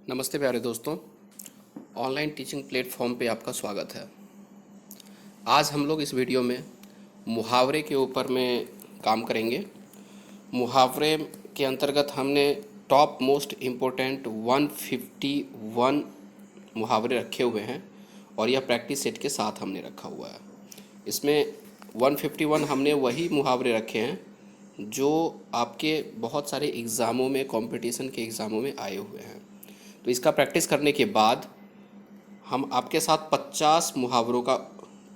नमस्ते प्यारे दोस्तों। ऑनलाइन टीचिंग प्लेटफॉर्म पे आपका स्वागत है। आज हम लोग इस वीडियो में मुहावरे के ऊपर में काम करेंगे। मुहावरे के अंतर्गत हमने टॉप मोस्ट इम्पोर्टेंट 151 मुहावरे रखे हुए हैं और यह प्रैक्टिस सेट के साथ हमने रखा हुआ है। इसमें 151 हमने वही मुहावरे रखे हैं जो आपके बहुत सारे एग्ज़ामों में, कंपटीशन के एग्ज़ामों में आए हुए हैं। तो इसका प्रैक्टिस करने के बाद हम आपके साथ 50 मुहावरों का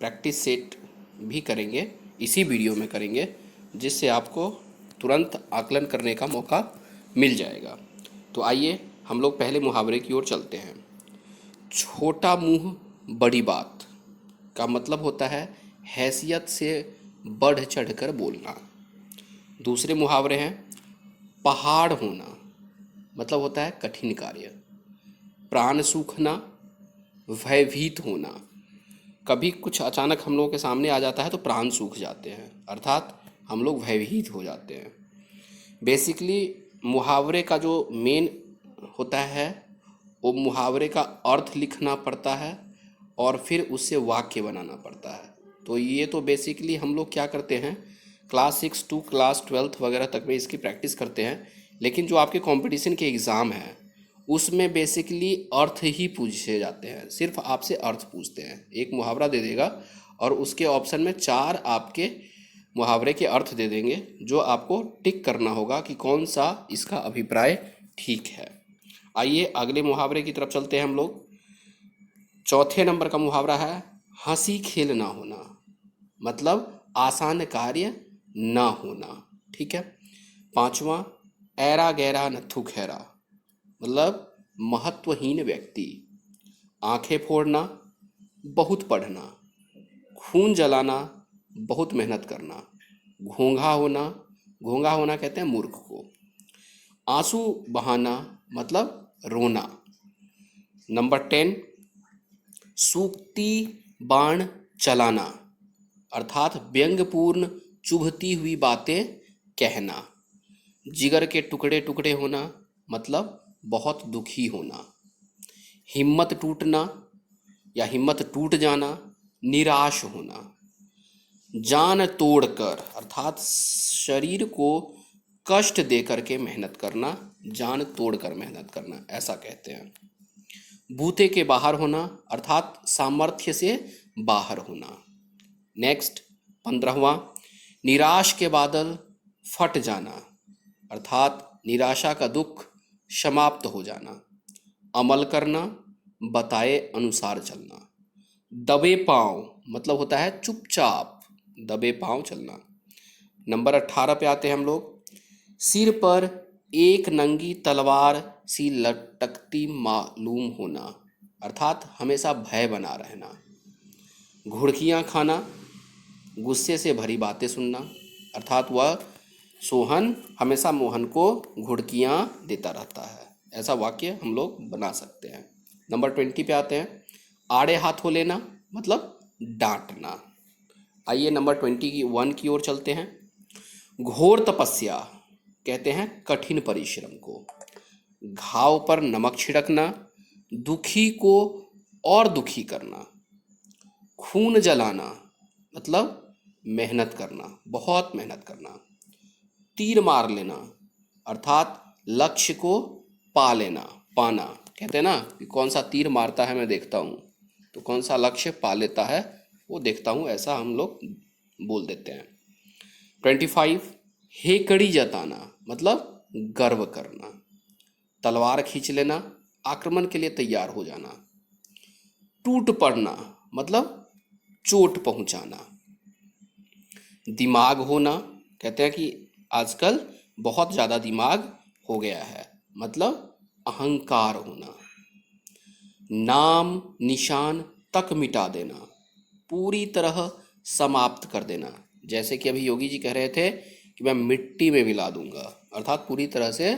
प्रैक्टिस सेट भी करेंगे, इसी वीडियो में करेंगे, जिससे आपको तुरंत आकलन करने का मौका मिल जाएगा। तो आइए हम लोग पहले मुहावरे की ओर चलते हैं। छोटा मुंह बड़ी बात का मतलब होता है हैसियत से बढ़ चढ़ कर बोलना। दूसरे मुहावरे हैं पहाड़ होना, मतलब होता है कठिन कार्य। प्राण सूखना, भयभीत होना। कभी कुछ अचानक हम लोगों के सामने आ जाता है तो प्राण सूख जाते हैं, अर्थात हम लोग भयभीत हो जाते हैं। बेसिकली मुहावरे का जो मेन होता है वो मुहावरे का अर्थ लिखना पड़ता है और फिर उससे वाक्य बनाना पड़ता है। तो ये तो बेसिकली हम लोग क्या करते हैं, क्लास 6 टू क्लास 12 वगैरह तक में इसकी प्रैक्टिस करते हैं। लेकिन जो आपके कंपटीशन के एग्ज़ाम हैं उसमें बेसिकली अर्थ ही पूछे जाते हैं, सिर्फ आपसे अर्थ पूछते हैं। एक मुहावरा दे देगा और उसके ऑप्शन में 4 आपके मुहावरे के अर्थ दे देंगे, जो आपको टिक करना होगा कि कौन सा इसका अभिप्राय ठीक है। आइए अगले मुहावरे की तरफ चलते हैं हम लोग। चौथे नंबर का मुहावरा है हंसी खेल ना होना, मतलब आसान कार्य ना होना। ठीक है। पांचवा ऐरा गैरा नत्थु खैरा, मतलब महत्वहीन व्यक्ति। आंखें फोड़ना, बहुत पढ़ना। खून जलाना, बहुत मेहनत करना। घोंघा होना कहते हैं मूर्ख को। आंसू बहाना, मतलब रोना। नंबर 10 सूखती बाण चलाना, अर्थात व्यंग्यपूर्ण चुभती हुई बातें कहना। जिगर के टुकड़े टुकड़े होना, मतलब बहुत दुखी होना। हिम्मत टूटना या हिम्मत टूट जाना, निराश होना। जान तोड़कर, अर्थात शरीर को कष्ट दे करके मेहनत करना, जान तोड़कर मेहनत करना, ऐसा कहते हैं। बूते के बाहर होना, अर्थात सामर्थ्य से बाहर होना। नेक्स्ट 15वां निराश के बादल फट जाना, अर्थात निराशा का दुख समाप्त हो जाना। अमल करना, बताए अनुसार चलना। दबे पांव, मतलब होता है चुपचाप, दबे पांव चलना। नंबर 18 पे आते हैं हम लोग। सिर पर एक नंगी तलवार सी लटकती मालूम होना, अर्थात हमेशा भय बना रहना। घुड़कियां खाना, गुस्से से भरी बातें सुनना, अर्थात वह सोहन हमेशा मोहन को घुड़कियां देता रहता है। ऐसा वाक्य हम लोग बना सकते हैं। नंबर 20 पे आते हैं। आड़े हाथों लेना, मतलब डांटना। आइए नंबर 21 की ओर चलते हैं। घोर तपस्या कहते हैं कठिन परिश्रम को। घाव पर नमक छिड़कना, दुखी को और दुखी करना। खून जलाना, मतलब मेहनत करना, बहुत मेहनत करना। तीर मार लेना, अर्थात लक्ष्य को पा लेना, पाना। कहते हैं ना कि कौन सा तीर मारता है मैं देखता हूँ, तो कौन सा लक्ष्य पा लेता है वो देखता हूँ, ऐसा हम लोग बोल देते हैं। 25 हेकड़ी जताना, मतलब गर्व करना। तलवार खींच लेना, आक्रमण के लिए तैयार हो जाना। टूट पड़ना, मतलब चोट पहुंचाना। दिमाग होना, कहते हैं कि आजकल बहुत ज़्यादा दिमाग हो गया है, मतलब अहंकार होना। नाम निशान तक मिटा देना, पूरी तरह समाप्त कर देना। जैसे कि अभी योगी जी कह रहे थे कि मैं मिट्टी में मिला दूंगा, अर्थात पूरी तरह से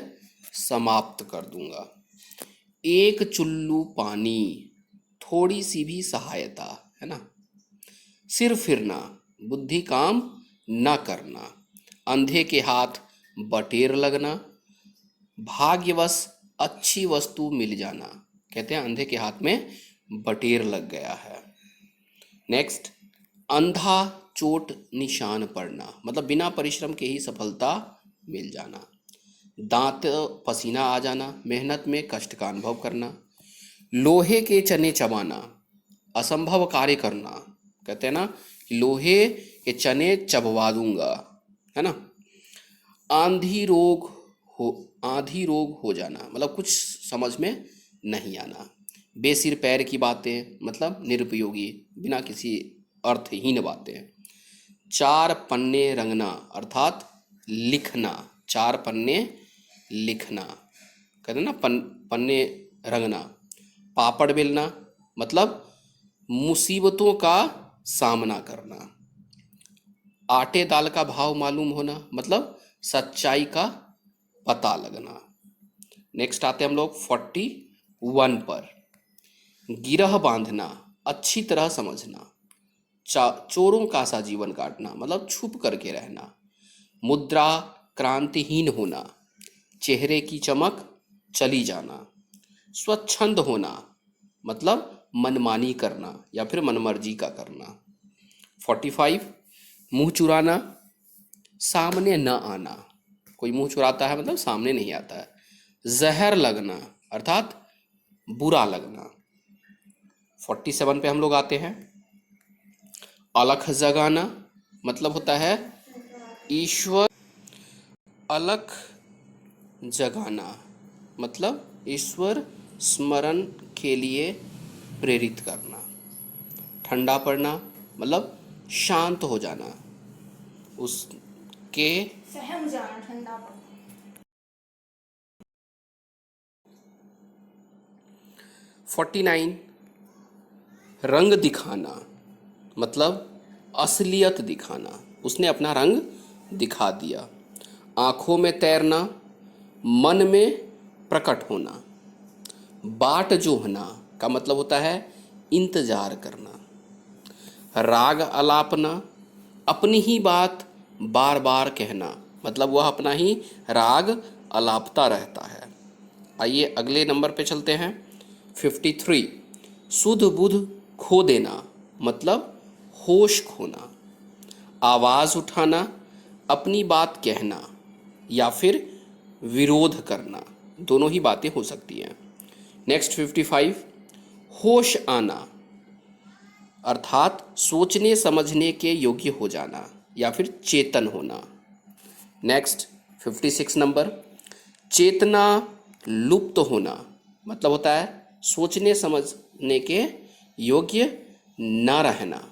समाप्त कर दूंगा। एक चुल्लू पानी, थोड़ी सी भी सहायता, है ना। सिर फिरना, बुद्धि काम न करना। अंधे के हाथ बटेर लगना। भाग्यवश अच्छी वस्तु मिल जाना, कहते हैं अंधे के हाथ में बटेर लग गया है। नेक्स्ट, अंधा चोट निशान पड़ना, मतलब बिना परिश्रम के ही सफलता मिल जाना। दांत पसीना आ जाना, मेहनत में कष्ट का अनुभव करना। लोहे के चने चबाना, असंभव कार्य करना, कहते हैं ना कि लोहे के चने चबवा दूंगा, है ना। आंधी रोग हो आंधी रोग हो जाना, मतलब कुछ समझ में नहीं आना। बेसिर पैर की बातें, मतलब निरुपयोगी, बिना किसी अर्थहीन बातें। चार पन्ने रंगना, अर्थात लिखना, चार पन्ने लिखना, कहते हैं ना पन्ने रंगना। पापड़ बेलना, मतलब मुसीबतों का सामना करना। आटे दाल का भाव मालूम होना, मतलब सच्चाई का पता लगना। नेक्स्ट आते हैं हम लोग 41 पर। गिरह बांधना, अच्छी तरह समझना। चोरों का सा जीवन काटना, मतलब छुप करके रहना। मुद्रा क्रांतिहीन होना, चेहरे की चमक चली जाना। स्वच्छंद होना, मतलब मनमानी करना या फिर मनमर्जी का करना। 45, मुंह चुराना, सामने न आना, कोई मुंह चुराता है मतलब सामने नहीं आता है। जहर लगना, अर्थात बुरा लगना। 47 पे हम लोग आते हैं। अलख जगाना, मतलब होता है ईश्वर। अलख जगाना, मतलब ईश्वर स्मरण के लिए प्रेरित करना। ठंडा पड़ना, मतलब शांत हो जाना, उसके सहम जाना, ठंडा पड़ना। 49, रंग दिखाना, मतलब असलियत दिखाना, उसने अपना रंग दिखा दिया। आंखों में तैरना, मन में प्रकट होना। बाट जोहना का मतलब होता है इंतजार करना। राग अलापना, अपनी ही बात बार बार कहना, मतलब वह अपना ही राग अलापता रहता है। आइए अगले नंबर पे चलते हैं। 53, सुध बुध खो देना, मतलब होश खोना। आवाज़ उठाना, अपनी बात कहना या फिर विरोध करना, दोनों ही बातें हो सकती हैं। नेक्स्ट 55, होश आना, अर्थात सोचने समझने के योग्य हो जाना या फिर चेतन होना। नेक्स्ट 56 नंबर, चेतना लुप्त होना, मतलब होता है सोचने समझने के योग्य न रहना।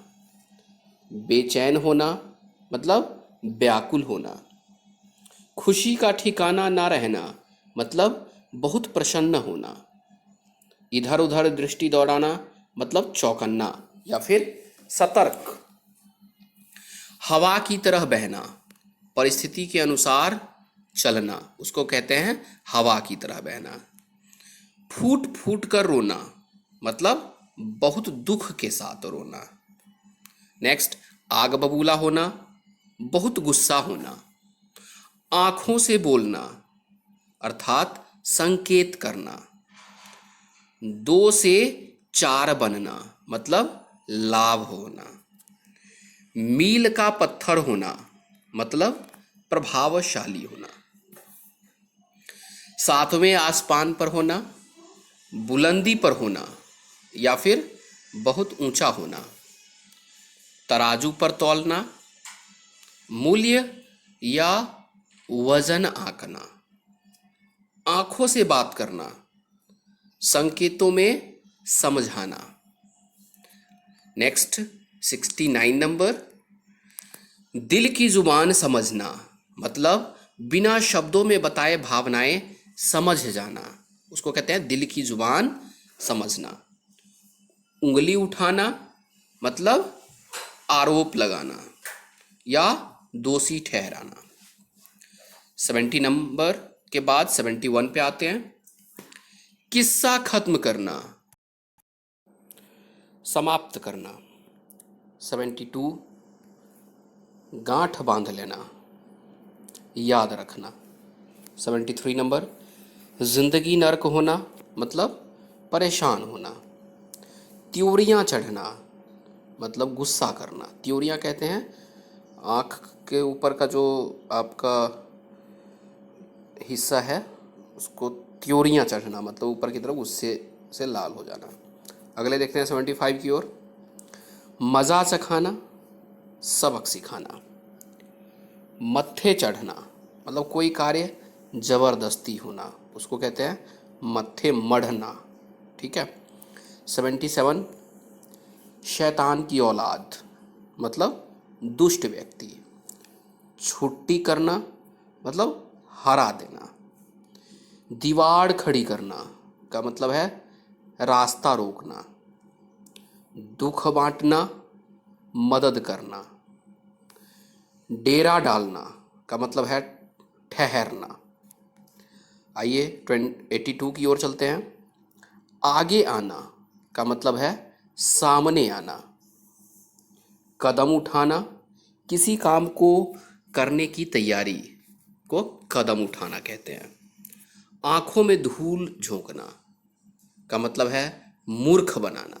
बेचैन होना, मतलब व्याकुल होना। खुशी का ठिकाना ना रहना, मतलब बहुत प्रसन्न होना। इधर उधर दृष्टि दौड़ाना, मतलब चौकन्ना या फिर सतर्क। हवा की तरह बहना, परिस्थिति के अनुसार चलना, उसको कहते हैं हवा की तरह बहना। फूट फूट कर रोना, मतलब बहुत दुख के साथ रोना। नेक्स्ट, आग बबूला होना, बहुत गुस्सा होना। आंखों से बोलना, अर्थात संकेत करना। 2 से 4 बनना, मतलब लाभ होना। मील का पत्थर होना, मतलब प्रभावशाली होना। 7वें आसमान पर होना, बुलंदी पर होना या फिर बहुत ऊंचा होना। तराजू पर तौलना, मूल्य या वजन आंकना। आंखों से बात करना, संकेतों में समझाना। नेक्स्ट 69 नंबर, दिल की जुबान समझना, मतलब बिना शब्दों में बताए भावनाएं समझ जाना, उसको कहते हैं दिल की जुबान समझना। उंगली उठाना, मतलब आरोप लगाना या दोषी ठहराना। 70 नंबर के बाद 71 पे आते हैं। किस्सा खत्म करना, समाप्त करना। 72, गांठ बांध लेना, याद रखना। 73 नंबर, जिंदगी नर्क होना मतलब परेशान होना। त्योरियां चढ़ना मतलब गुस्सा करना। त्योरियां कहते हैं आँख के ऊपर का जो आपका हिस्सा है उसको त्योरियां चढ़ना मतलब ऊपर की तरफ गुस्से से लाल हो जाना। अगले देखते हैं 75 की ओर। मज़ा चखाना, सबक सिखाना। मत्थे चढ़ना मतलब कोई कार्य जबरदस्ती होना, उसको कहते हैं मत्थे मढ़ना। ठीक है। 77 शैतान की औलाद मतलब दुष्ट व्यक्ति। छुट्टी करना मतलब हरा देना। दीवार खड़ी करना का मतलब है रास्ता रोकना। दुख बांटना मदद करना। डेरा डालना का मतलब है ठहरना। आइए 82 की ओर चलते हैं। आगे आना का मतलब है सामने आना। कदम उठाना किसी काम को करने की तैयारी को कदम उठाना कहते हैं। आंखों में धूल झोंकना का मतलब है मूर्ख बनाना।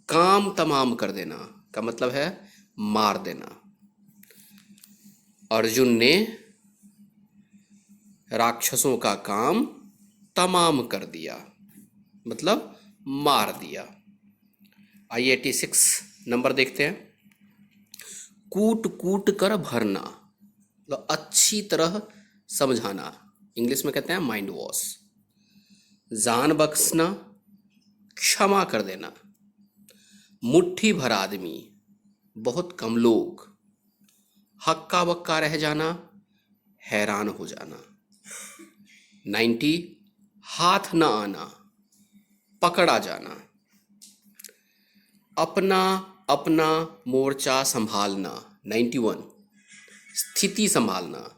काम तमाम कर देना का मतलब है मार देना। अर्जुन ने राक्षसों का काम तमाम कर दिया मतलब मार दिया। आइए 86 नंबर देखते हैं। कूट कूट कर भरना मतलब अच्छी तरह समझाना, इंग्लिश में कहते हैं माइंड वॉश। जान बख्शना क्षमा कर देना। मुट्ठी भर आदमी बहुत कम लोग। हक्का बक्का रह जाना हैरान हो जाना। 90 हाथ न आना पकड़ा जाना। अपना अपना मोर्चा संभालना। 91 स्थिति संभालना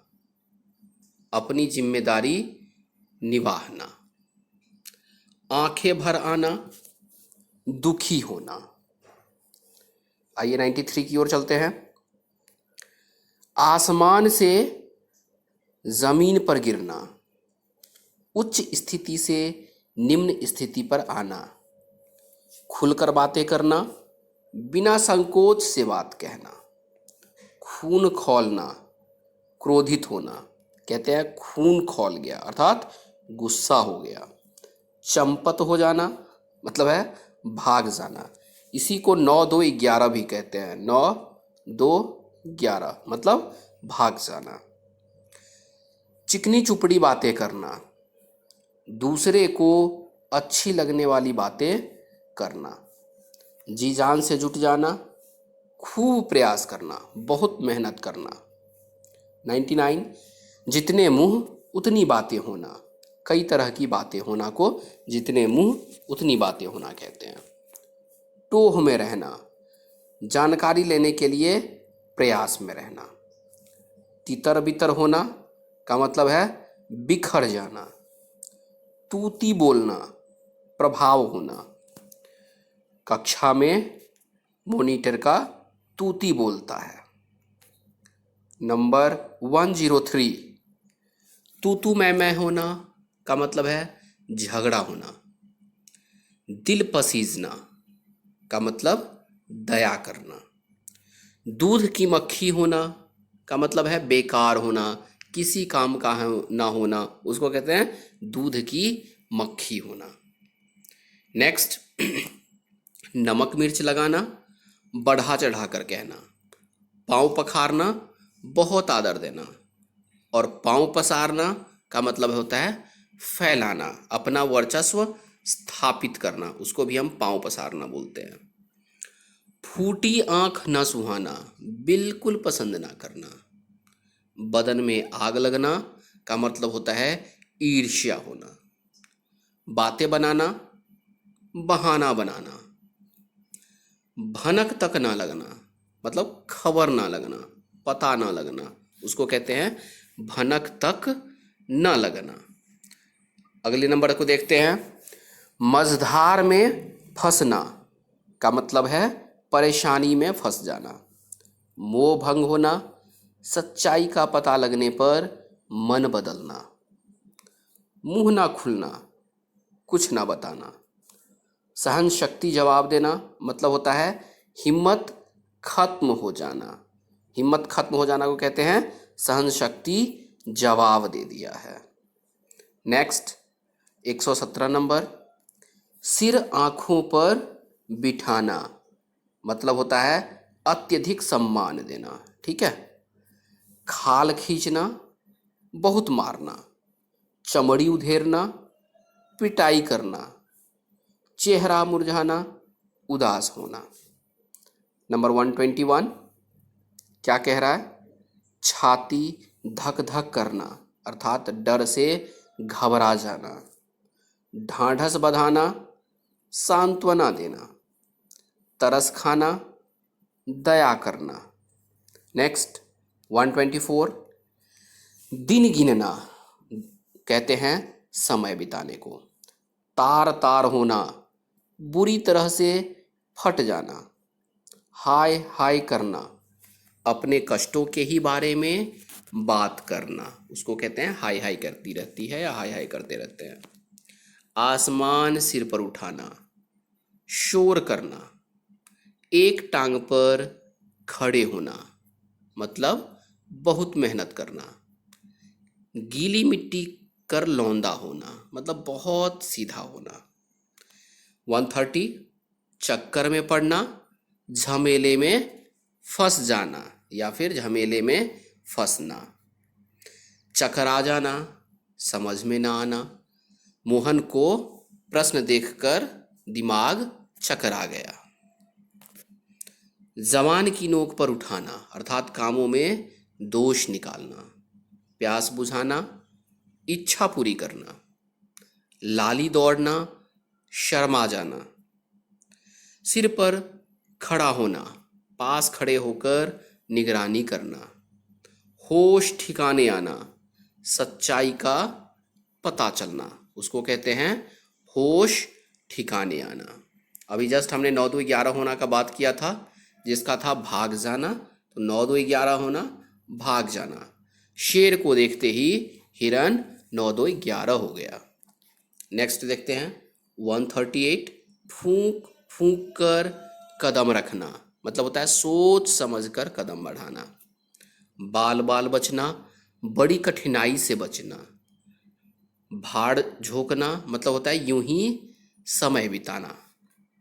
अपनी जिम्मेदारी निभाना। आंखें भर आना दुखी होना। आइए 93 की ओर चलते हैं। आसमान से जमीन पर गिरना, उच्च स्थिति से निम्न स्थिति पर आना। खुलकर बातें करना बिना संकोच से बात कहना। खून खौलना क्रोधित होना, कहते हैं खून खौल गया अर्थात गुस्सा हो गया। चंपत हो जाना मतलब है भाग जाना। इसी को 9-2-11 भी कहते हैं। 9-2-11 मतलब भाग जाना। चिकनी चुपड़ी बातें करना दूसरे को अच्छी लगने वाली बातें करना। जी जान से जुट जाना खूब प्रयास करना बहुत मेहनत करना। 99 जितने मुंह उतनी बातें होना, कई तरह की बातें होना को जितने मुंह उतनी बातें होना कहते हैं। टोह में रहना जानकारी लेने के लिए प्रयास में रहना। तितर बितर होना का मतलब है बिखर जाना। तूती बोलना प्रभाव होना। कक्षा में मॉनिटर का तूती बोलता है। नंबर 103 तू तू मैं होना का मतलब है झगड़ा होना। दिल पसीजना का मतलब दया करना। दूध की मक्खी होना का मतलब है बेकार होना, किसी काम का ना होना, उसको कहते हैं दूध की मक्खी होना। नेक्स्ट नमक मिर्च लगाना बढ़ा चढ़ा कर कहना। पाँव पखारना बहुत आदर देना। और पाँव पसारना का मतलब होता है फैलाना, अपना वर्चस्व स्थापित करना, उसको भी हम पाँव पसारना बोलते हैं। फूटी आंख न सुहाना बिल्कुल पसंद ना करना। बदन में आग लगना का मतलब होता है ईर्ष्या होना। बातें बनाना बहाना बनाना। भनक तक ना लगना मतलब खबर ना लगना, पता ना लगना, उसको कहते हैं भनक तक न लगना। अगले नंबर को देखते हैं। मझधार में फंसना का मतलब है परेशानी में फंस जाना। मोह भंग होना सच्चाई का पता लगने पर मन बदलना। मुंह ना खुलना, कुछ ना बताना। सहन शक्ति जवाब देना मतलब होता है हिम्मत खत्म हो जाना। हिम्मत खत्म हो जाना को कहते हैं सहन शक्ति जवाब दे दिया है। नेक्स्ट 117 नंबर, सिर आंखों पर बिठाना मतलब होता है अत्यधिक सम्मान देना। ठीक है। खाल खींचना, बहुत मारना, चमड़ी उधेरना, पिटाई करना, चेहरा मुरझाना, उदास होना। नंबर 121 क्या कह रहा है? छाती धक धक करना अर्थात डर से घबरा जाना, ढांढस बंधाना, सांत्वना देना, तरस खाना, दया करना। नेक्स्ट 124 दिन गिनना कहते हैं समय बिताने को। तार तार होना, बुरी तरह से फट जाना, हाय हाय करना, अपने कष्टों के ही बारे में बात करना, उसको कहते हैं हाय हाय करती रहती है या हाय हाय करते रहते हैं। आसमान सिर पर उठाना, शोर करना, एक टांग पर खड़े होना मतलब बहुत मेहनत करना, गीली मिट्टी कर लौंदा होना मतलब बहुत सीधा होना। 130 चक्कर में पड़ना, झमेले में फंस जाना या फिर झमेले में फंसना। चकरा जाना, समझ में ना आना, मोहन को प्रश्न देखकर दिमाग चकरा गया। जबान की नोक पर उठाना अर्थात कामों में दोष निकालना। प्यास बुझाना, इच्छा पूरी करना, लाली दौड़ना, शर्मा जाना। सिर पर खड़ा होना, पास खड़े होकर निगरानी करना। होश ठिकाने आना, सच्चाई का पता चलना, उसको कहते हैं होश ठिकाने आना। अभी जस्ट हमने 9 2 11 होना का बात किया था जिसका था भाग जाना, तो 9 2 11 होना भाग जाना। शेर को देखते ही हिरन 9 2 11 हो गया। नेक्स्ट देखते हैं 138 फूंक फूंक कर कदम रखना मतलब होता है सोच समझ कर कदम बढ़ाना। बाल बाल बचना, बड़ी कठिनाई से बचना। भाड़ झोंकना मतलब होता है यूं ही समय बिताना,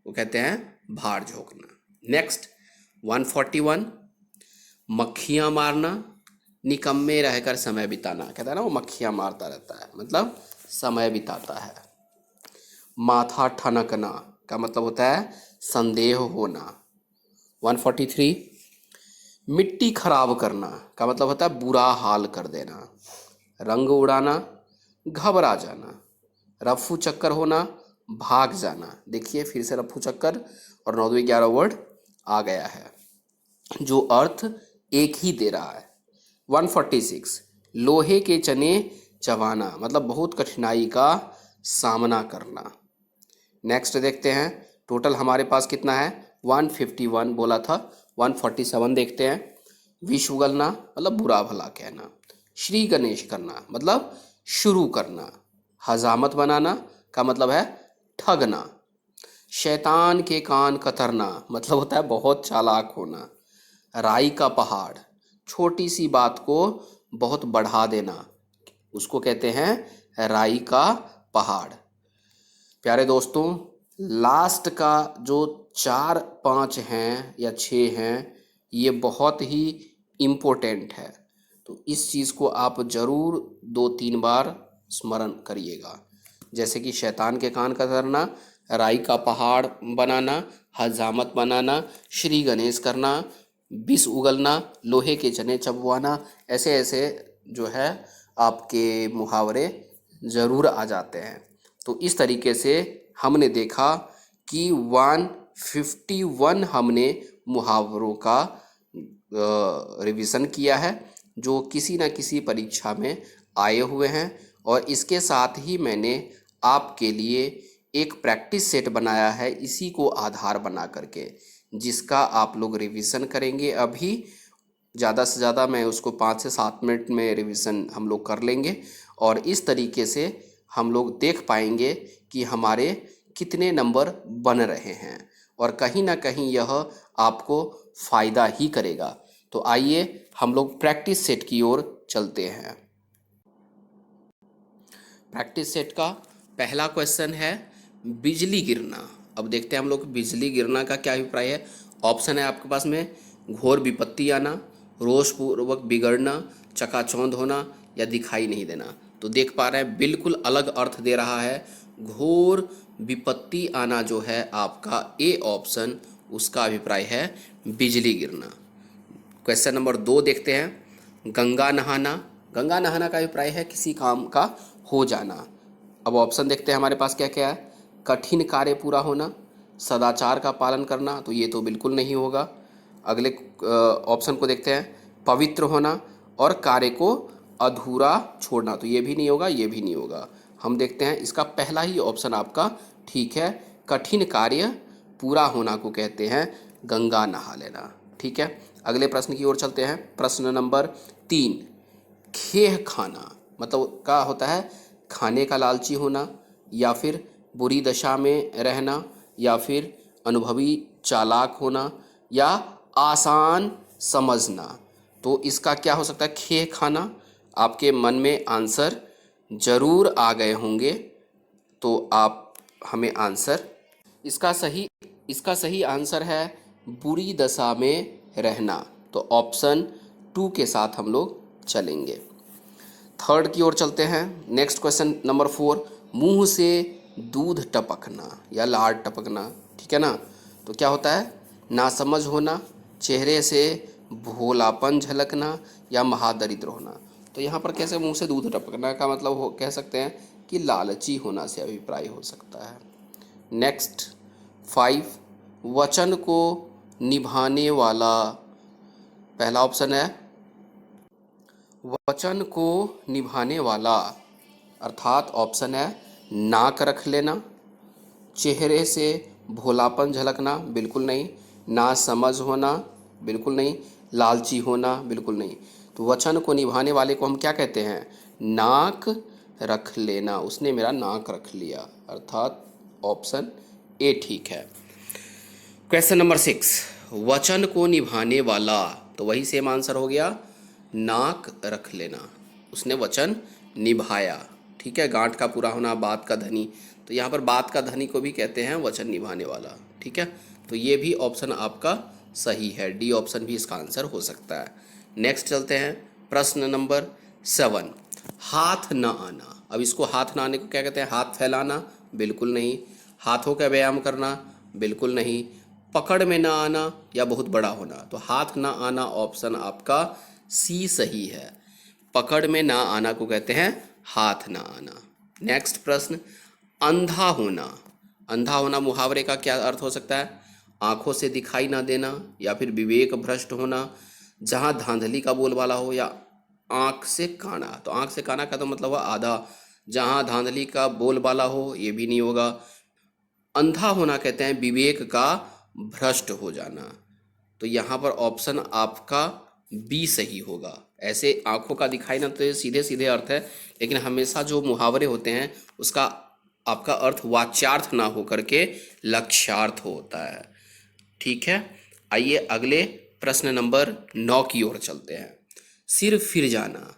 वो कहते हैं भाड़ झोंकना। नेक्स्ट 141 मक्खियाँ मारना, निकम्मे रहकर समय बिताना, कहता है ना वो मक्खियाँ मारता रहता है मतलब समय बिताता है। माथा ठनकना का मतलब होता है संदेह होना। 143 मिट्टी खराब करना का मतलब होता है बुरा हाल कर देना। रंग उड़ाना, घबरा जाना, रफू चक्कर होना, भाग जाना। देखिए फिर से रफू चक्कर और 9 2 11 वर्ड आ गया है जो अर्थ एक ही दे रहा है। 146 लोहे के चने चबाना मतलब बहुत कठिनाई का सामना करना। नेक्स्ट देखते हैं टोटल हमारे पास कितना है 151 बोला था। 147 देखते हैं विष उगलना मतलब बुरा भला कहना। श्री गणेश करना मतलब शुरू करना। हजामत बनाना का मतलब है ठगना। शैतान के कान कतरना मतलब होता है बहुत चालाक होना। राई का पहाड़ छोटी सी बात को बहुत बढ़ा देना, उसको कहते हैं राई का पहाड़। प्यारे दोस्तों लास्ट का जो 4 5 हैं या 6 हैं ये बहुत ही इम्पोर्टेंट है, तो इस चीज़ को आप ज़रूर 2 3 बार स्मरण करिएगा। जैसे कि शैतान के कान कतरना, राई का पहाड़ बनाना, हजामत बनाना, श्री गणेश करना, विष उगलना, लोहे के चने चबवाना, ऐसे ऐसे जो है आपके मुहावरे ज़रूर आ जाते हैं। तो इस तरीके से हमने देखा कि 151 हमने मुहावरों का रिवीजन किया है जो किसी न किसी परीक्षा में आए हुए हैं, और इसके साथ ही मैंने आपके लिए एक प्रैक्टिस सेट बनाया है इसी को आधार बना करके, जिसका आप लोग रिवीजन करेंगे। अभी ज़्यादा से ज़्यादा मैं उसको 5 से 7 मिनट में रिवीजन हम लोग कर लेंगे, और इस तरीके से हम लोग देख पाएंगे कि हमारे कितने नंबर बन रहे हैं, और कहीं ना कहीं यह आपको फ़ायदा ही करेगा। तो आइए हम लोग प्रैक्टिस सेट की ओर चलते हैं। प्रैक्टिस सेट का पहला क्वेश्चन है बिजली गिरना। अब देखते हैं हम लोग बिजली गिरना का क्या अभिप्राय है। ऑप्शन है आपके पास में घोर विपत्ति आना, रोषपूर्वक बिगड़ना, चकाचौंध होना या दिखाई नहीं देना। तो देख पा रहे हैं बिल्कुल अलग अर्थ दे रहा है। घोर विपत्ति आना जो है आपका ए ऑप्शन, उसका अभिप्राय है बिजली गिरना। क्वेश्चन नंबर 2 देखते हैं। गंगा नहाना। गंगा नहाना का अभिप्राय है किसी काम का हो जाना। अब ऑप्शन देखते हैं हमारे पास क्या क्या है। कठिन कार्य पूरा होना, सदाचार का पालन करना, तो ये तो बिल्कुल नहीं होगा। अगले ऑप्शन को देखते हैं। पवित्र होना और कार्य को अधूरा छोड़ना, तो ये भी नहीं होगा, ये भी नहीं होगा। हम देखते हैं इसका पहला ही ऑप्शन आपका ठीक है। कठिन कार्य पूरा होना को कहते हैं गंगा नहा लेना। ठीक है, अगले प्रश्न की ओर चलते हैं। प्रश्न नंबर 3, खेह खाना मतलब क्या होता है। खाने का लालची होना, या फिर बुरी दशा में रहना, या फिर अनुभवी चालाक होना, या आसान समझना। तो इसका क्या हो सकता है। खेह खाना। आपके मन में आंसर जरूर आ गए होंगे, तो आप हमें आंसर इसका सही आंसर है बुरी दशा में रहना। तो ऑप्शन 2 के साथ हम लोग चलेंगे। थर्ड की ओर चलते हैं। नेक्स्ट क्वेश्चन नंबर 4, मुंह से दूध टपकना या लार टपकना। ठीक है ना। तो क्या होता है। नासमझ होना, चेहरे से भोलापन झलकना, या महादरिद्र होना। तो यहाँ पर कैसे मुंह से दूध टपकना का मतलब कह सकते हैं कि लालची होना से अभिप्राय हो सकता है। नेक्स्ट 5, वचन को निभाने वाला। पहला ऑप्शन है वचन को निभाने वाला, अर्थात ऑप्शन है नाक रख लेना, चेहरे से भोलापन झलकना, बिल्कुल नहीं, ना समझ होना, बिल्कुल नहीं, लालची होना, बिल्कुल नहीं। तो वचन को निभाने वाले को हम क्या कहते हैं। नाक रख लेना। उसने मेरा नाक रख लिया, अर्थात ऑप्शन ए ठीक है। क्वेश्चन नंबर 6, वचन को निभाने वाला, तो वही सेम आंसर हो गया नाक रख लेना। उसने वचन निभाया। ठीक है, गांठ का पूरा होना, बात का धनी। तो यहाँ पर बात का धनी को भी कहते हैं वचन निभाने वाला। ठीक है, तो ये भी ऑप्शन आपका सही है। डी ऑप्शन भी इसका आंसर हो सकता है। नेक्स्ट चलते हैं। प्रश्न नंबर 7, हाथ न आना। अब इसको हाथ न आने को क्या कहते हैं। हाथ फैलाना, बिल्कुल नहीं। हाथों का व्यायाम करना, बिल्कुल नहीं। पकड़ में ना आना या बहुत बड़ा होना। तो हाथ ना आना ऑप्शन आपका सी सही है। पकड़ में ना आना को कहते हैं हाथ ना आना। नेक्स्ट प्रश्न, अंधा होना। अंधा होना मुहावरे का क्या अर्थ हो सकता है। आंखों से दिखाई ना देना, या फिर विवेक भ्रष्ट होना, जहां धांधली का बोलबाला हो, या आंख से काना। तो आंख से काना का तो मतलब हुआ आधा। जहां धांधली का बोलबाला हो, ये भी नहीं होगा। अंधा होना कहते हैं विवेक का भ्रष्ट हो जाना। तो यहाँ पर ऑप्शन आपका बी सही होगा। ऐसे आंखों का दिखाई ना तो सीधे सीधे अर्थ है, लेकिन हमेशा जो मुहावरे होते हैं उसका आपका अर्थ वाच्यार्थ ना होकर के लक्ष्यार्थ होता है। ठीक है, आइए अगले प्रश्न नंबर 9 की ओर चलते हैं। सिर फिर जाना,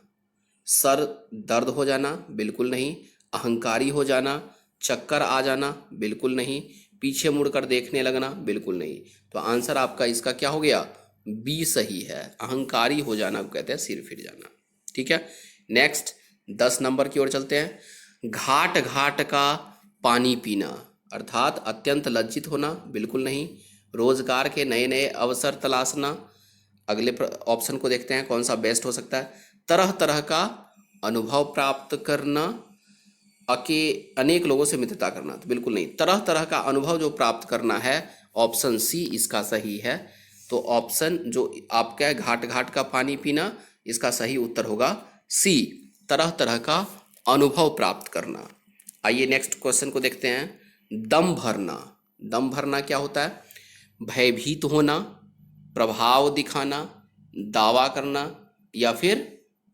सर दर्द हो जाना, बिल्कुल नहीं। अहंकारी हो जाना, चक्कर आ जाना, बिल्कुल नहीं। पीछे मुड़कर देखने लगना, बिल्कुल नहीं। तो आंसर आपका इसका क्या हो गया, बी सही है। अहंकारी हो जाना को कहते हैं सिर फिर जाना। ठीक है, नेक्स्ट 10 नंबर की ओर चलते हैं। घाट घाट का पानी पीना, अर्थात अत्यंत लज्जित होना, बिल्कुल नहीं। रोजगार के नए नए अवसर तलाशना। अगले ऑप्शन को देखते हैं कौन सा बेस्ट हो सकता है। तरह तरह का अनुभव प्राप्त करना, अनेक लोगों से मित्रता करना, तो बिल्कुल नहीं। तरह तरह का अनुभव जो प्राप्त करना है, ऑप्शन सी इसका सही है। तो ऑप्शन जो आपका है घाट घाट का पानी पीना, इसका सही उत्तर होगा सी, तरह तरह का अनुभव प्राप्त करना। आइए नेक्स्ट क्वेश्चन को देखते हैं। दम भरना। दम भरना क्या होता है। भयभीत होना, प्रभाव दिखाना, दावा करना, या फिर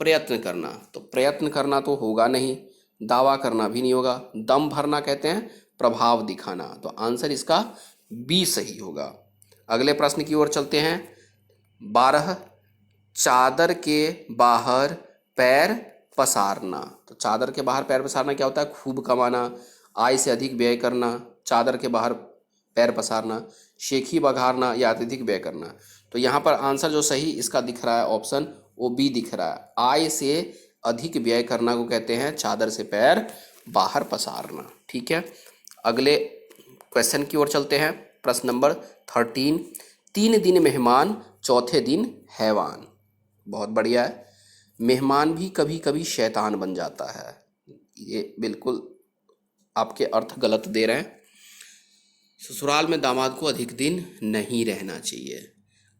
प्रयत्न करना। तो प्रयत्न करना तो होगा नहीं, दावा करना भी नहीं होगा। दम भरना कहते हैं प्रभाव दिखाना, तो आंसर इसका बी सही होगा। अगले प्रश्न की ओर चलते हैं। 12 चादर के बाहर पैर पसारना। तो चादर के बाहर पैर पसारना क्या होता है? खूब कमाना, आय से अधिक व्यय करना, चादर के बाहर पैर पसारना, शेखी बघारना या अत्यधिक व्यय करना। तो यहाँ पर आंसर जो सही इसका दिख रहा है ऑप्शन वो बी दिख रहा है। आय से अधिक व्यय करना को कहते हैं चादर से पैर बाहर पसारना। ठीक है, अगले क्वेश्चन की ओर चलते हैं। प्रश्न नंबर 13। 3 दिन मेहमान, चौथे दिन हैवान। बहुत बढ़िया है। मेहमान भी कभी कभी शैतान बन जाता है, ये बिल्कुल आपके अर्थ गलत दे रहे हैं। ससुराल में दामाद को अधिक दिन नहीं रहना चाहिए।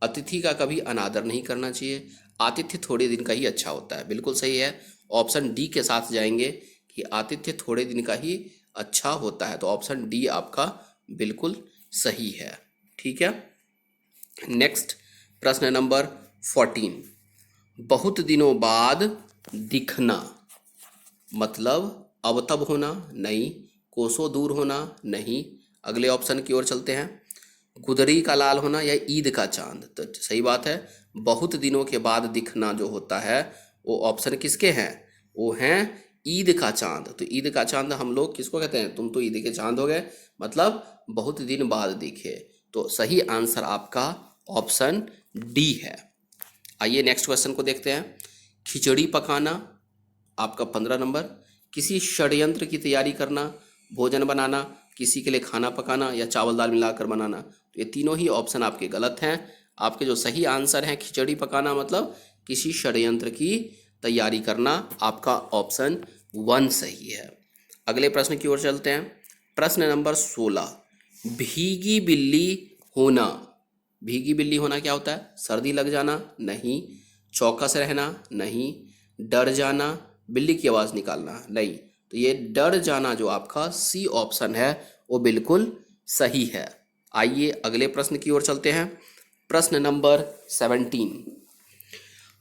अतिथि का कभी अनादर नहीं करना चाहिए। आतिथ्य थोड़े दिन का ही अच्छा होता है, बिल्कुल सही है। ऑप्शन डी के साथ जाएंगे कि आतिथ्य थोड़े दिन का ही अच्छा होता है, तो ऑप्शन डी आपका बिल्कुल सही है। ठीक है, नेक्स्ट प्रश्न नंबर 14। बहुत दिनों बाद दिखना मतलब अब तब होना नहीं, कोसों दूर होना नहीं। अगले ऑप्शन की ओर चलते हैं। गुदरी का लाल होना या ईद का चांद। तो सही बात है, बहुत दिनों के बाद दिखना जो होता है वो ऑप्शन किसके हैं? वो हैं ईद का चांद। तो ईद का चांद हम लोग किसको कहते हैं? तुम तो ईद के चांद हो गए, मतलब बहुत दिन बाद दिखे। तो सही आंसर आपका ऑप्शन डी है। आइए नेक्स्ट क्वेश्चन को देखते हैं। खिचड़ी पकाना आपका 15 नंबर। किसी षड्यंत्र की तैयारी करना, भोजन बनाना, किसी के लिए खाना पकाना या चावल दाल मिलाकर बनाना। तो ये तीनों ही ऑप्शन आपके गलत हैं। आपके जो सही आंसर हैं खिचड़ी पकाना मतलब किसी षड्यंत्र की तैयारी करना, आपका ऑप्शन 1 सही है। अगले प्रश्न की ओर चलते हैं। प्रश्न नंबर 16। भीगी बिल्ली होना। भीगी बिल्ली होना क्या होता है? सर्दी लग जाना नहीं, चौकस रहना नहीं, डर जाना, बिल्ली की आवाज़ निकालना नहीं। तो ये डर जाना जो आपका सी ऑप्शन है वो बिल्कुल सही है। आइए अगले प्रश्न की ओर चलते हैं। प्रश्न नंबर 17।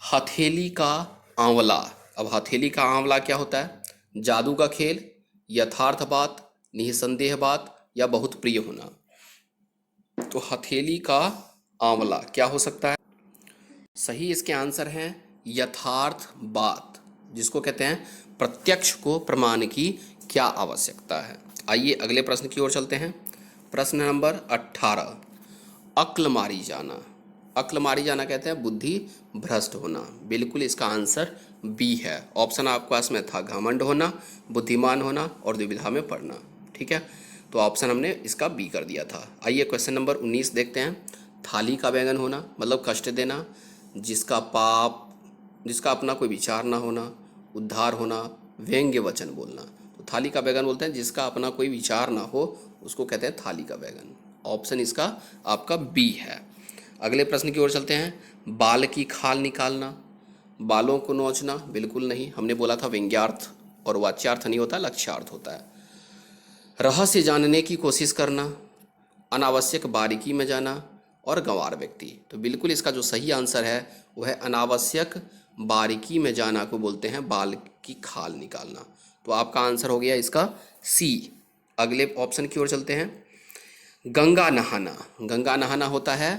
हथेली का आंवला। अब हथेली का आंवला क्या होता है? जादू का खेल, यथार्थ बात, निसंदेह बात या बहुत प्रिय होना। तो हथेली का आंवला क्या हो सकता है? सही इसके आंसर हैं यथार्थ बात, जिसको कहते हैं प्रत्यक्ष को प्रमाण की क्या आवश्यकता है। आइए अगले प्रश्न की ओर चलते हैं। प्रश्न नंबर 18। अक्ल मारी जाना। अक्ल मारी जाना कहते हैं बुद्धि भ्रष्ट होना, बिल्कुल इसका आंसर बी है। ऑप्शन आपके पास में था घमंड होना, बुद्धिमान होना और दुविधा में पड़ना। ठीक है, तो ऑप्शन हमने इसका बी कर दिया था। आइए क्वेश्चन नंबर 19 देखते हैं। थाली का बैगन होना मतलब कष्ट देना, जिसका अपना कोई विचार ना होना, उद्धार होना, व्यंग्य वचन बोलना। तो थाली का बैगन बोलते हैं जिसका अपना कोई विचार ना हो, उसको कहते हैं थाली का बैगन। ऑप्शन इसका आपका बी है। अगले प्रश्न की ओर चलते हैं। बाल की खाल निकालना, बालों को नोचना, बिल्कुल नहीं। हमने बोला था व्यंग्यार्थ और वाच्यार्थ नहीं होता, लक्ष्यार्थ होता है। रहस्य जानने की कोशिश करना, अनावश्यक बारीकी में जाना और गंवार व्यक्ति। तो बिल्कुल इसका जो सही आंसर है वो है अनावश्यक बारीकी में जाना को बोलते हैं बाल की खाल निकालना। तो आपका आंसर हो गया इसका सी। अगले ऑप्शन की ओर चलते हैं। गंगा नहाना। गंगा नहाना होता है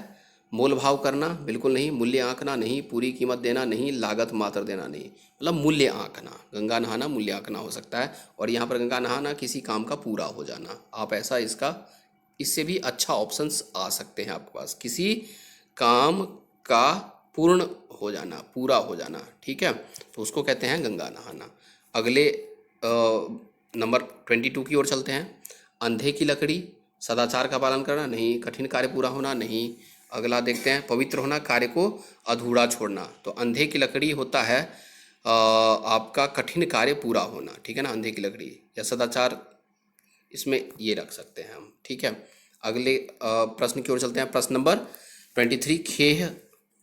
मोल भाव करना, बिल्कुल नहीं। मूल्य आंकना नहीं, पूरी कीमत देना नहीं, लागत मात्र देना नहीं, मतलब मूल्य आंकना। गंगा नहाना मूल्य आंकना हो सकता है। और यहाँ पर गंगा नहाना किसी काम का पूरा हो जाना, आप ऐसा इसका इससे भी अच्छा ऑप्शंस आ सकते हैं आपके पास, किसी काम का पूर्ण हो जाना, पूरा हो जाना। ठीक है, तो उसको कहते हैं गंगा नहाना। अगले नंबर 22 की ओर चलते हैं। अंधे की लकड़ी, सदाचार का पालन करना नहीं, कठिन कार्य पूरा होना नहीं। अगला देखते हैं। पवित्र होना, कार्य को अधूरा छोड़ना। तो अंधे की लकड़ी होता है आपका कठिन कार्य पूरा होना। ठीक है ना, अंधे की लकड़ी या सदाचार इसमें ये रख सकते हैं हम। ठीक है, अगले प्रश्न की ओर चलते हैं। प्रश्न नंबर 23। खेह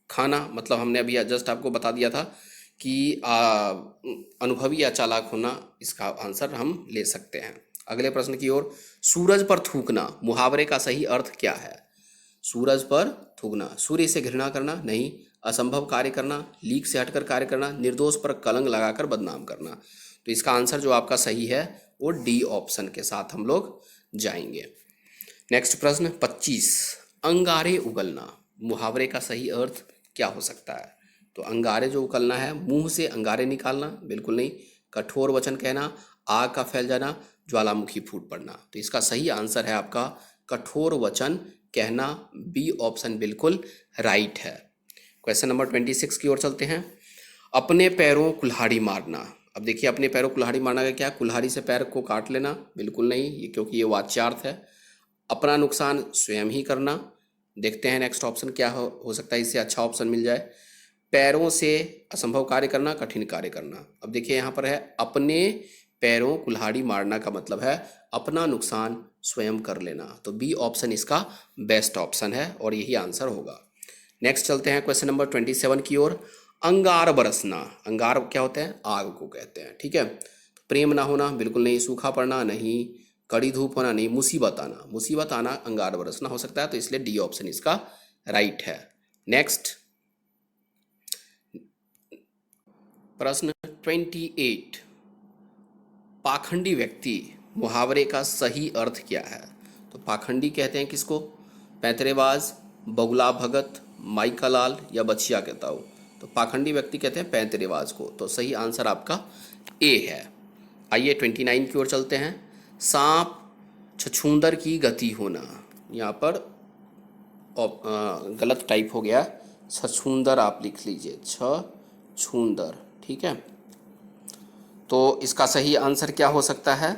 खाना मतलब हमने अभी जस्ट आपको बता दिया था कि अनुभवी या चालाक होना, इसका आंसर हम ले सकते हैं। अगले प्रश्न की ओर। सूरज पर थूकना, मुहावरे का सही अर्थ क्या है? सूरज पर थूकना, सूर्य से घृणा करना नहीं, असंभव कार्य करना, लीक से हटकर कार्य करना, निर्दोष पर कलंक लगाकर बदनाम करना। तो इसका आंसर जो आपका सही है वो डी ऑप्शन के साथ हम लोग जाएंगे। नेक्स्ट प्रश्न 25, अंगारे उगलना, मुहावरे का सही अर्थ क्या हो सकता है? तो अंगारे जो उगलना है, मुंह से अंगारे निकालना, बिल्कुल नहीं। कठोर वचन कहना, आग का फैल जाना, ज्वालामुखी फूट पड़ना। तो इसका सही आंसर है आपका कठोर वचन कहना, बी ऑप्शन बिल्कुल राइट है। क्वेश्चन नंबर 26 की ओर चलते हैं। अपने पैरों कुल्हाड़ी मारना। अब देखिए, अपने पैरों कुल्हाड़ी मारना का क्या? कुल्हाड़ी से पैर को काट लेना, बिल्कुल नहीं, ये क्योंकि ये वाच्यार्थ है। अपना नुकसान स्वयं ही करना। देखते हैं नेक्स्ट ऑप्शन क्या हो सकता है, इससे अच्छा ऑप्शन मिल जाए। पैरों से असंभव कार्य करना, कठिन कार्य करना। अब देखिए यहाँ पर है अपने पैरों कुल्हाड़ी मारना का मतलब है अपना नुकसान स्वयं कर लेना। तो बी ऑप्शन इसका बेस्ट ऑप्शन है और यही आंसर होगा। नेक्स्ट चलते हैं क्वेश्चन नंबर 27 की ओर। अंगार बरसना, अंगार क्या होता है? आग को कहते हैं, ठीक है। प्रेम ना होना, बिल्कुल नहीं। सूखा पड़ना नहीं। कड़ी धूप होना नहीं। मुसीबत आना, मुसीबत आना अंगार बरसना हो सकता है, तो इसलिए डी ऑप्शन इसका राइट है। नेक्स्ट प्रश्न 28, पाखंडी व्यक्ति, मुहावरे का सही अर्थ क्या है? तो पाखंडी कहते हैं किसको? पैंतरेबाज, बगुला भगत, माइका लाल या बछिया कहता हूँ। तो पाखंडी व्यक्ति कहते हैं पैंतरेबाज को। तो सही आंसर आपका ए है। आइए 29 की ओर चलते हैं। सांप छछूंदर की गति होना, यहाँ पर गलत टाइप हो गया, छछूंदर आप लिख लीजिए, छछूंदर, ठीक है। तो इसका सही आंसर क्या हो सकता है?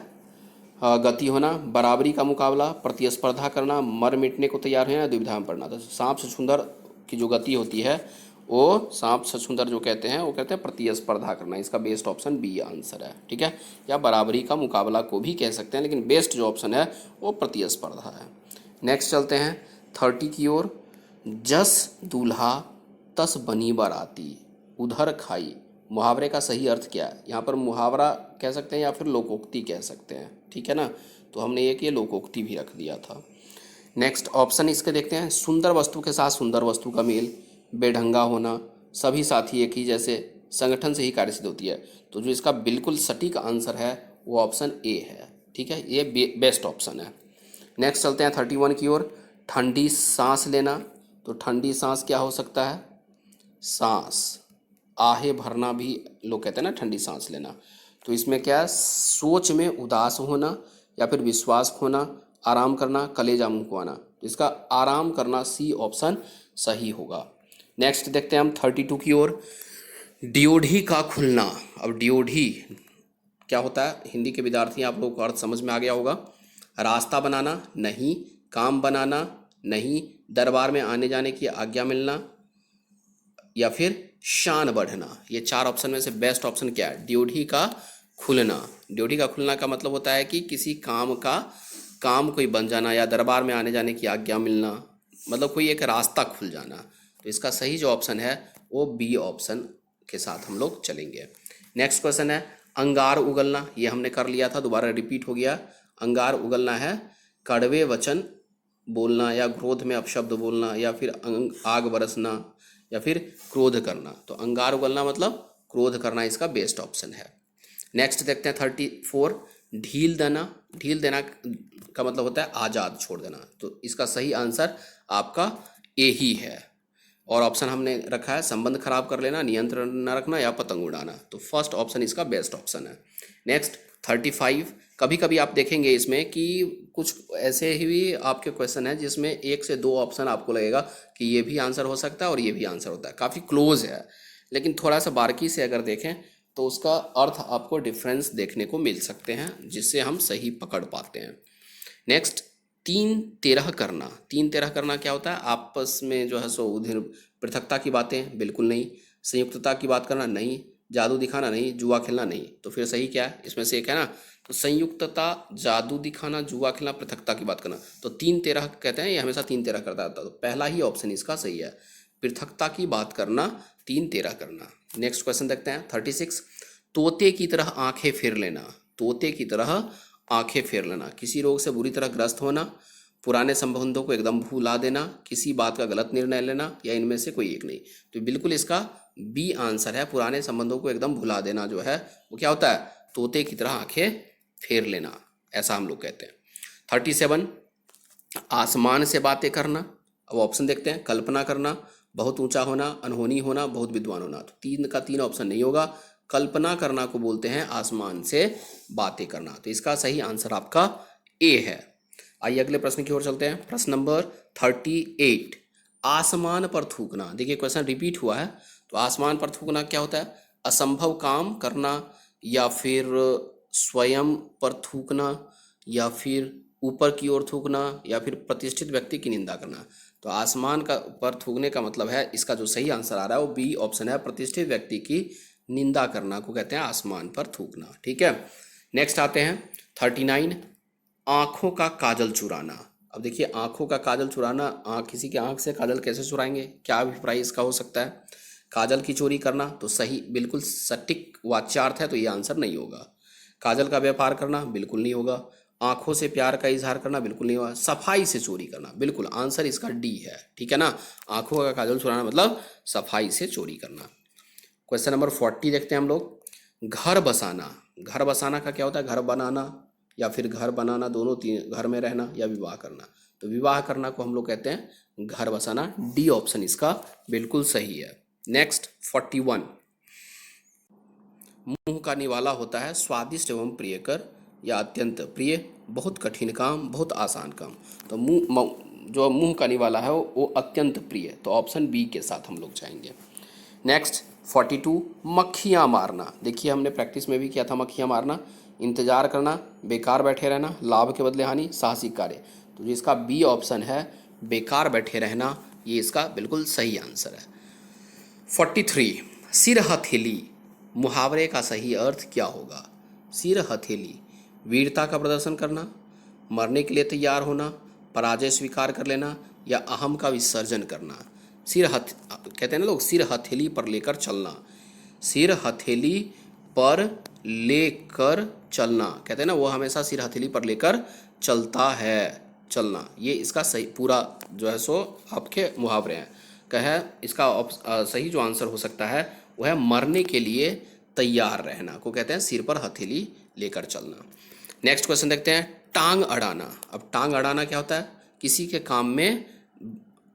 गति होना, बराबरी का मुकाबला, प्रतिस्पर्धा करना, मर मिटने को तैयार होना, दुविधा में पड़ना। तो सांप छछूंदर की जो गति होती है वो सांप छछूंदर जो कहते हैं वो कहते हैं प्रतिस्पर्धा करना। इसका बेस्ट ऑप्शन बी आंसर है, ठीक है। या बराबरी का मुकाबला को भी कह सकते हैं, लेकिन बेस्ट जो ऑप्शन है वो प्रतिस्पर्धा है। नेक्स्ट चलते हैं 30 की ओर। जस दूल्हा तस बनी बाराती, उधर खाई, मुहावरे का सही अर्थ क्या है? यहाँ पर मुहावरा कह सकते हैं या फिर लोकोक्ति कह सकते हैं, ठीक है ना। तो हमने एक ये लोकोक्ति भी रख दिया था। नेक्स्ट ऑप्शन इसके देखते हैं। सुंदर वस्तु के साथ सुंदर वस्तु का मेल, बेढंगा होना, सभी साथी एक ही जैसे, संगठन से ही कार्य सिद्ध होती है। तो जो इसका बिल्कुल सटीक आंसर है वो ऑप्शन ए है, ठीक है, ये बेस्ट ऑप्शन है। नेक्स्ट चलते हैं 31 की ओर। ठंडी सांस लेना, तो ठंडी सांस क्या हो सकता है? सांस, आहे भरना भी लोग कहते हैं ना ठंडी सांस लेना। तो इसमें क्या है? सोच में उदास होना या फिर विश्वास खोना, आराम करना, कलेजा मुंहवाना। तो इसका आराम करना सी ऑप्शन सही होगा। नेक्स्ट देखते हैं हम 32 की ओर। ड्योढ़ी का खुलना। अब ड्योढ़ी क्या होता है? हिंदी के विद्यार्थी आप लोगों को अर्थ समझ में आ गया होगा। रास्ता बनाना नहीं, काम बनाना नहीं, दरबार में आने जाने की आज्ञा मिलना या फिर शान बढ़ना। ये चार ऑप्शन में से बेस्ट ऑप्शन क्या है? ड्योढ़ी का खुलना। ड्योढ़ी का खुलना का मतलब होता है कि किसी काम कोई बन जाना या दरबार में आने जाने की आज्ञा मिलना, मतलब कोई एक रास्ता खुल जाना। तो इसका सही जो ऑप्शन है वो बी ऑप्शन के साथ हम लोग चलेंगे। नेक्स्ट क्वेश्चन है अंगार उगलना। ये हमने कर लिया था, दोबारा रिपीट हो गया। अंगार उगलना है कड़वे वचन बोलना या क्रोध में अपशब्द बोलना या फिर आग बरसना या फिर क्रोध करना। तो अंगार उगलना मतलब क्रोध करना इसका बेस्ट ऑप्शन है। नेक्स्ट देखते हैं 34, ढील देना। ढील देना का मतलब होता है आज़ाद छोड़ देना। तो इसका सही आंसर आपका ए ही है। और ऑप्शन हमने रखा है संबंध खराब कर लेना, नियंत्रण न रखना या पतंग उड़ाना। तो फर्स्ट ऑप्शन इसका बेस्ट ऑप्शन है। नेक्स्ट 35, कभी कभी आप देखेंगे इसमें कि कुछ ऐसे ही भी आपके क्वेश्चन है जिसमें एक से दो ऑप्शन आपको लगेगा कि ये भी आंसर हो सकता है और ये भी आंसर होता है, काफ़ी क्लोज है, लेकिन थोड़ा सा बारीकी से अगर देखें तो उसका अर्थ आपको डिफरेंस देखने को मिल सकते हैं जिससे हम सही पकड़ पाते हैं। नेक्स्ट 3-13 करना। 3-13 करना क्या होता है? आपस में जो है सो उधर पृथकता की बातें, बिल्कुल नहीं। संयुक्तता की बात करना नहीं। जादू दिखाना नहीं। जुआ खेलना नहीं। तो फिर सही क्या है? इसमें से एक है ना, तो संयुक्तता, जादू दिखाना, जुआ खेलना, पृथकता की बात करना। तो 3-13 कहते हैं, ये हमेशा 3-13 करता रहता है। तो पहला ही ऑप्शन इसका सही है, पृथकता की बात करना, 3-13 करना। नेक्स्ट क्वेश्चन देखते हैं 36, तोते की तरह आंखें फेर लेना। तोते की तरह आंखें फेर लेना, किसी रोग से बुरी तरह ग्रस्त होना, पुराने संबंधों को एकदम भुला देना, किसी बात का गलत निर्णय लेना या इनमें से कोई एक नहीं। तो बिल्कुल इसका बी आंसर है, पुराने संबंधों को एकदम भुला देना जो है वो क्या होता है? तोते की तरह आंखें फेर लेना, ऐसा हम लोग कहते हैं। 37, आसमान से बातें करना। अब ऑप्शन देखते हैं, कल्पना करना, बहुत ऊंचा होना, अनहोनी होना, बहुत विद्वान होना। तो 3 का 3 ऑप्शन नहीं होगा। कल्पना करना को बोलते हैं आसमान से बातें करना, तो इसका सही आंसर आपका ए है। आइए अगले प्रश्न की ओर चलते हैं। प्रश्न नंबर 38, आसमान पर थूकना। देखिए क्वेश्चन रिपीट हुआ है, तो आसमान पर थूकना क्या होता है? असंभव काम करना, या फिर स्वयं पर थूकना, या फिर ऊपर की ओर थूकना, या फिर प्रतिष्ठित व्यक्ति की निंदा करना। तो आसमान का पर थूकने का मतलब है, इसका जो सही आंसर आ रहा है वो बी ऑप्शन है, प्रतिष्ठित व्यक्ति की निंदा करना को कहते हैं आसमान पर थूकना। ठीक है, नेक्स्ट आते हैं 39, आंखों का काजल चुराना। अब देखिए आंखों का काजल चुराना, किसी की आंख से काजल कैसे चुराएंगे, क्या अभिप्राय इसका हो सकता है? काजल की चोरी करना, तो सही बिल्कुल सटीक वाच्यार्थ है, तो ये आंसर नहीं होगा। काजल का व्यापार करना, बिल्कुल नहीं होगा। आंखों से प्यार का इजहार करना, बिल्कुल नहीं होगा। सफाई से चोरी करना, बिल्कुल आंसर इसका डी है। ठीक है ना, आंखों का काजल चुराना मतलब सफाई से चोरी करना। क्वेश्चन नंबर 40 देखते हैं हम लोग। घर बसाना। घर बसाना का क्या होता है? घर बनाना या फिर घर बनाना, दोनों तीन, घर में रहना या विवाह करना। तो विवाह करना को हम लोग कहते हैं घर बसाना। डी ऑप्शन इसका बिल्कुल सही है। नेक्स्ट 41, मुंह का निवाला होता है स्वादिष्ट एवं प्रियकर या अत्यंत प्रिय, बहुत कठिन काम, बहुत आसान काम। तो जो मुंह का निवाला है वो अत्यंत प्रिय, तो ऑप्शन बी के साथ हम लोग जाएंगे। नेक्स्ट 42, मक्खियाँ मारना। देखिए हमने प्रैक्टिस में भी किया था मक्खियाँ मारना। इंतजार करना, बेकार बैठे रहना, लाभ के बदले हानि, साहसिक कार्य। तो जिसका बी ऑप्शन है बेकार बैठे रहना, ये इसका बिल्कुल सही आंसर है। 43, सिर हथेली। मुहावरे का सही अर्थ क्या होगा? सिर हथेली, वीरता का प्रदर्शन करना, मरने के लिए तैयार होना, पराजय स्वीकार कर लेना, या अहम का विसर्जन करना। कहते हैं ना लोग, सिर हथेली पर लेकर चलना। सिर हथेली पर लेकर चलना, कहते हैं ना वो हमेशा सिर हथेली पर लेकर चलता है, चलना। ये इसका सही पूरा जो है सो आपके मुहावरे हैं कहे। इसका सही जो आंसर हो सकता है वो है मरने के लिए तैयार रहना को कहते हैं सिर पर हथेली लेकर चलना। नेक्स्ट क्वेश्चन देखते हैं, टांग अड़ाना। अब टांग अड़ाना क्या होता है? किसी के काम में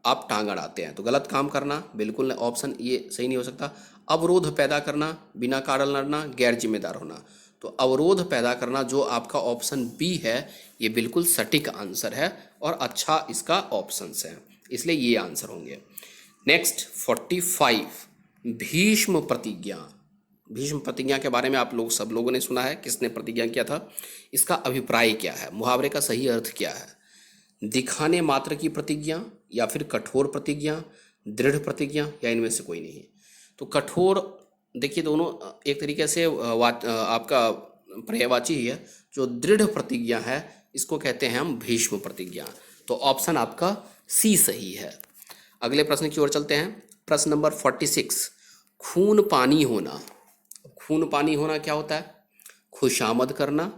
आप टांग अड़ाते हैं, तो गलत काम करना, बिल्कुल ऑप्शन ये सही नहीं हो सकता। अवरोध पैदा करना, बिना कारण लड़ना, गैर जिम्मेदार होना। तो अवरोध पैदा करना जो आपका ऑप्शन बी है, ये बिल्कुल सटीक आंसर है और अच्छा इसका ऑप्शन है, इसलिए ये आंसर होंगे। नेक्स्ट 45, भीष्म प्रतिज्ञा। भीष्म प्रतिज्ञा के बारे में आप लोग सब लोगों ने सुना है, किसने प्रतिज्ञा किया था? इसका अभिप्राय क्या है? मुहावरे का सही अर्थ क्या है? दिखाने मात्र की प्रतिज्ञा, या फिर कठोर प्रतिज्ञा, दृढ़ प्रतिज्ञा, या इनमें से कोई नहीं। तो कठोर, देखिए दोनों एक तरीके से आपका पर्यायवाची ही है। जो दृढ़ प्रतिज्ञा है इसको कहते हैं हम भीष्म प्रतिज्ञा, तो ऑप्शन आपका सी सही है। अगले प्रश्न की ओर चलते हैं। प्रश्न नंबर 46, खून पानी होना। खून पानी होना क्या होता है? खुशामद करना,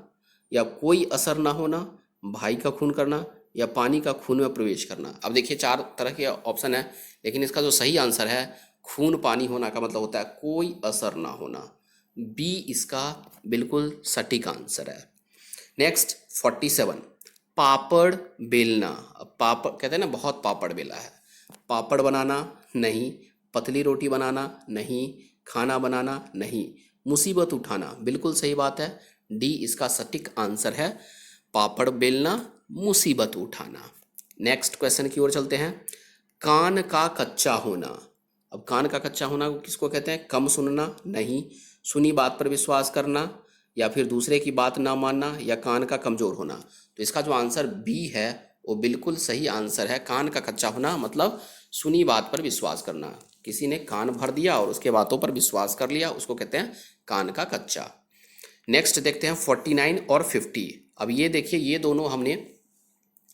या कोई असर ना होना, भाई का खून करना, या पानी का खून में प्रवेश करना। अब देखिए 4 तरह के ऑप्शन है, लेकिन इसका जो सही आंसर है खून पानी होना का मतलब होता है कोई असर ना होना। बी इसका बिल्कुल सटीक आंसर है। नेक्स्ट 47, पापड़ बेलना। अब पापड़ कहते हैं ना बहुत पापड़ बेला है। पापड़ बनाना नहीं, पतली रोटी बनाना नहीं, खाना बनाना नहीं, मुसीबत उठाना, बिल्कुल सही बात है। डी इसका सटीक आंसर है, पापड़ बेलना, मुसीबत उठाना। नेक्स्ट क्वेश्चन की ओर चलते हैं। कान का कच्चा होना। अब कान का कच्चा होना किसको कहते हैं? कम सुनना नहीं, सुनी बात पर विश्वास करना, या फिर दूसरे की बात ना मानना, या कान का कमजोर होना। तो इसका जो आंसर बी है वो बिल्कुल सही आंसर है। कान का कच्चा होना मतलब सुनी बात पर विश्वास करना। किसी ने कान भर दिया और उसके बातों पर विश्वास कर लिया, उसको कहते हैं कान का कच्चा। नेक्स्ट देखते हैं 49 और 50। अब ये देखिए, ये दोनों हमने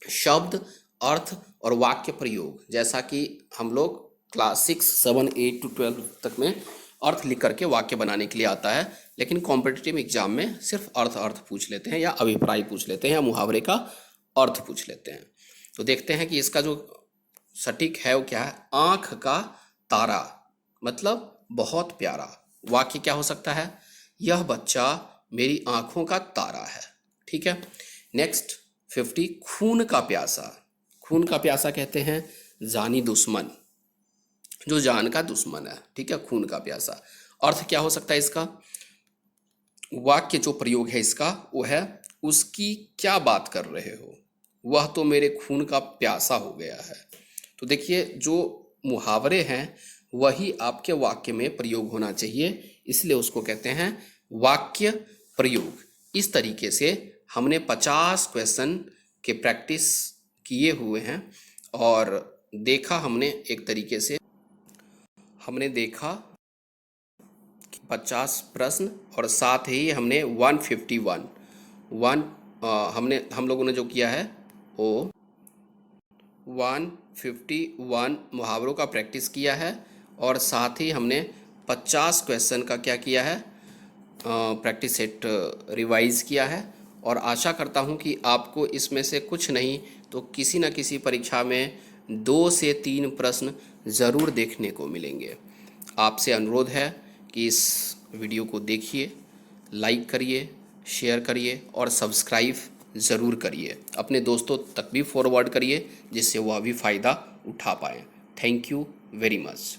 शब्द, अर्थ और वाक्य प्रयोग, जैसा कि हम लोग क्लास 6, 7, 8 to 12 तक में अर्थ लिख करके वाक्य बनाने के लिए आता है, लेकिन कॉम्पिटिटिव एग्जाम में सिर्फ अर्थ पूछ लेते हैं, या अभिप्राय पूछ लेते हैं, या मुहावरे का अर्थ पूछ लेते हैं। तो देखते हैं कि इसका जो सटीक है वो क्या है। आँख का तारा मतलब बहुत प्यारा। वाक्य क्या हो सकता है? यह बच्चा मेरी आंखों का तारा है। ठीक है। नेक्स्ट 50, खून का प्यासा। खून का प्यासा कहते हैं जानी दुश्मन, जो जान का दुश्मन है। ठीक है, खून का प्यासा। अर्थ क्या हो सकता है इसका? वाक्य जो प्रयोग है इसका वो है, उसकी क्या बात कर रहे हो, वह तो मेरे खून का प्यासा हो गया है। तो देखिए, जो मुहावरे हैं वही आपके वाक्य में प्रयोग होना चाहिए, इसलिए उसको कहते हैं वाक्य प्रयोग। इस तरीके से हमने 50 क्वेश्चन के प्रैक्टिस किए हुए हैं और देखा हमने एक तरीके से, हमने देखा 50 प्रश्न और साथ ही हमने 151 हम लोगों ने जो किया है वो 151 मुहावरों का प्रैक्टिस किया है और साथ ही हमने 50 क्वेश्चन का क्या किया है, प्रैक्टिस सेट रिवाइज किया है। और आशा करता हूँ कि आपको इसमें से कुछ नहीं तो किसी न किसी परीक्षा में 2 से 3 प्रश्न ज़रूर देखने को मिलेंगे। आपसे अनुरोध है कि इस वीडियो को देखिए, लाइक करिए, शेयर करिए और सब्सक्राइब ज़रूर करिए। अपने दोस्तों तक भी फॉरवर्ड करिए जिससे वह भी फ़ायदा उठा पाएँ। Thank you very much.